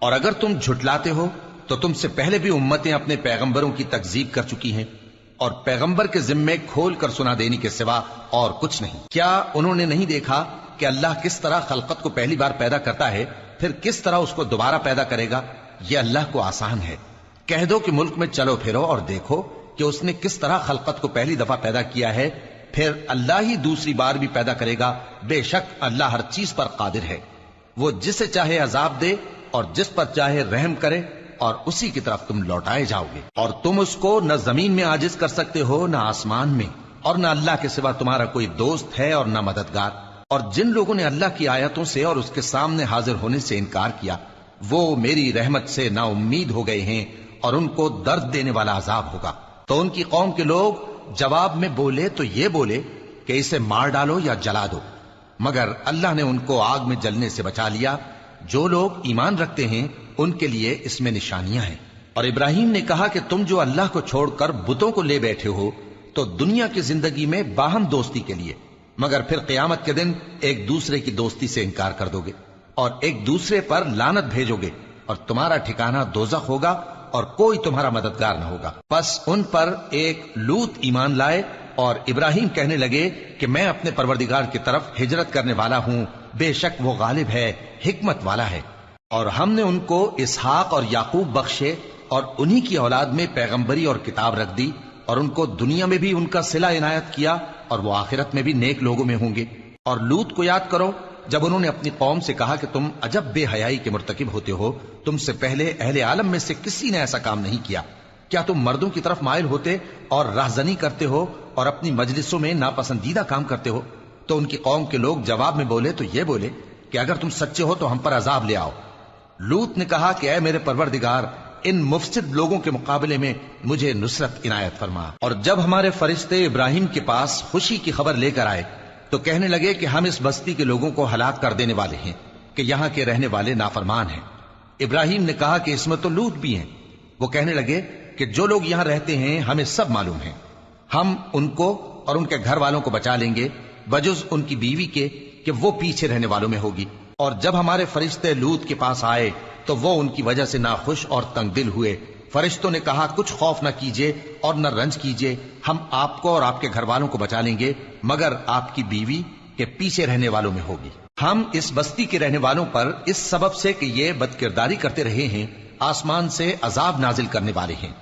اور اگر تم جھٹلاتے ہو تو تم سے پہلے بھی امتیں اپنے پیغمبروں کی تکذیب کر چکی ہیں، اور پیغمبر کے ذمے کھول کر سنا دینے کے سوا اور کچھ نہیں۔ کیا انہوں نے نہیں دیکھا کہ اللہ کس طرح خلقت کو پہلی بار پیدا کرتا ہے، پھر کس طرح اس کو دوبارہ پیدا کرے گا؟ یہ اللہ کو آسان ہے۔ کہہ دو کہ ملک میں چلو پھرو اور دیکھو کہ اس نے کس طرح خلقت کو پہلی دفعہ پیدا کیا ہے، پھر اللہ ہی دوسری بار بھی پیدا کرے گا۔ بے شک اللہ ہر چیز پر قادر ہے۔ وہ جسے چاہے عذاب دے اور جس پر چاہے رحم کرے، اور اسی کی طرف تم لوٹائے جاؤ گے۔ اور تم اس کو نہ زمین میں عاجز کر سکتے ہو نہ آسمان میں، اور نہ اللہ کے سوا تمہارا کوئی دوست ہے اور نہ مددگار۔ اور جن لوگوں نے اللہ کی آیتوں سے اور اس کے سامنے حاضر ہونے سے انکار کیا، وہ میری رحمت سے نا امید ہو گئے ہیں، اور ان کو درد دینے والا عذاب ہوگا۔ تو ان کی قوم کے لوگ جواب میں بولے تو یہ بولے کہ اسے مار ڈالو یا جلا دو، مگر اللہ نے ان کو آگ میں جلنے سے بچا لیا۔ جو لوگ ایمان رکھتے ہیں ان کے لیے اس میں نشانیاں ہیں۔ اور ابراہیم نے کہا کہ تم جو اللہ کو چھوڑ کر بتوں کو لے بیٹھے ہو تو دنیا کی زندگی میں باہم دوستی کے لیے، مگر پھر قیامت کے دن ایک دوسرے کی دوستی سے انکار کر دو گے اور ایک دوسرے پر لعنت بھیجو گے، اور تمہارا ٹھکانہ دوزخ ہوگا اور کوئی تمہارا مددگار نہ ہوگا۔ پس ان پر ایک لوط ایمان لائے، اور ابراہیم کہنے لگے کہ میں اپنے پروردگار کی طرف ہجرت کرنے والا ہوں، بے شک وہ غالب ہے، حکمت والا ہے۔ اور ہم نے ان کو اسحاق اور یعقوب بخشے، اور انہی کی اولاد میں پیغمبری اور کتاب رکھ دی، اور ان کو دنیا میں بھی ان کا صلہ عنایت کیا، اور وہ آخرت میں بھی نیک لوگوں میں ہوں گے۔ اور لوط کو یاد کرو جب انہوں نے اپنی قوم سے کہا کہ تم عجب بے حیائی کے مرتکب ہوتے ہو، تم سے پہلے اہل عالم میں سے کسی نے ایسا کام نہیں کیا۔ کیا تم مردوں کی طرف مائل ہوتے اور راہزنی کرتے ہو اور اپنی مجلسوں میں ناپسندیدہ کام کرتے ہو؟ تو ان کی قوم کے لوگ جواب میں بولے تو یہ بولے کہ اگر تم سچے ہو تو ہم پر عذاب لے آؤ۔ لوط نے کہا کہ اے میرے پروردگار، ان مفسد لوگوں کے مقابلے میں مجھے نصرت عنایت فرما۔ اور جب ہمارے فرشتے ابراہیم کے پاس خوشی کی خبر لے کر آئے تو کہنے لگے کہ ہم اس بستی کے لوگوں کو ہلاک کر دینے والے ہیں کہ یہاں کے رہنے والے نافرمان ہیں۔ ابراہیم نے کہا کہ اس میں تو لوط بھی ہیں۔ وہ کہنے لگے کہ جو لوگ یہاں رہتے ہیں ہمیں سب معلوم ہیں، ہم ان کو اور ان کے گھر والوں کو بچا لیں گے، بجز ان کی بیوی کے کہ وہ پیچھے رہنے والوں میں ہوگی۔ اور جب ہمارے فرشتے لوط کے پاس آئے تو وہ ان کی وجہ سے ناخوش اور تنگ دل ہوئے۔ فرشتوں نے کہا کچھ خوف نہ کیجیے اور نہ رنج کیجیے، ہم آپ کو اور آپ کے گھر والوں کو بچا لیں گے، مگر آپ کی بیوی کے پیچھے رہنے والوں میں ہوگی۔ ہم اس بستی کے رہنے والوں پر اس سبب سے کہ یہ بدکرداری کرتے رہے ہیں آسمان سے عذاب نازل کرنے والے ہیں۔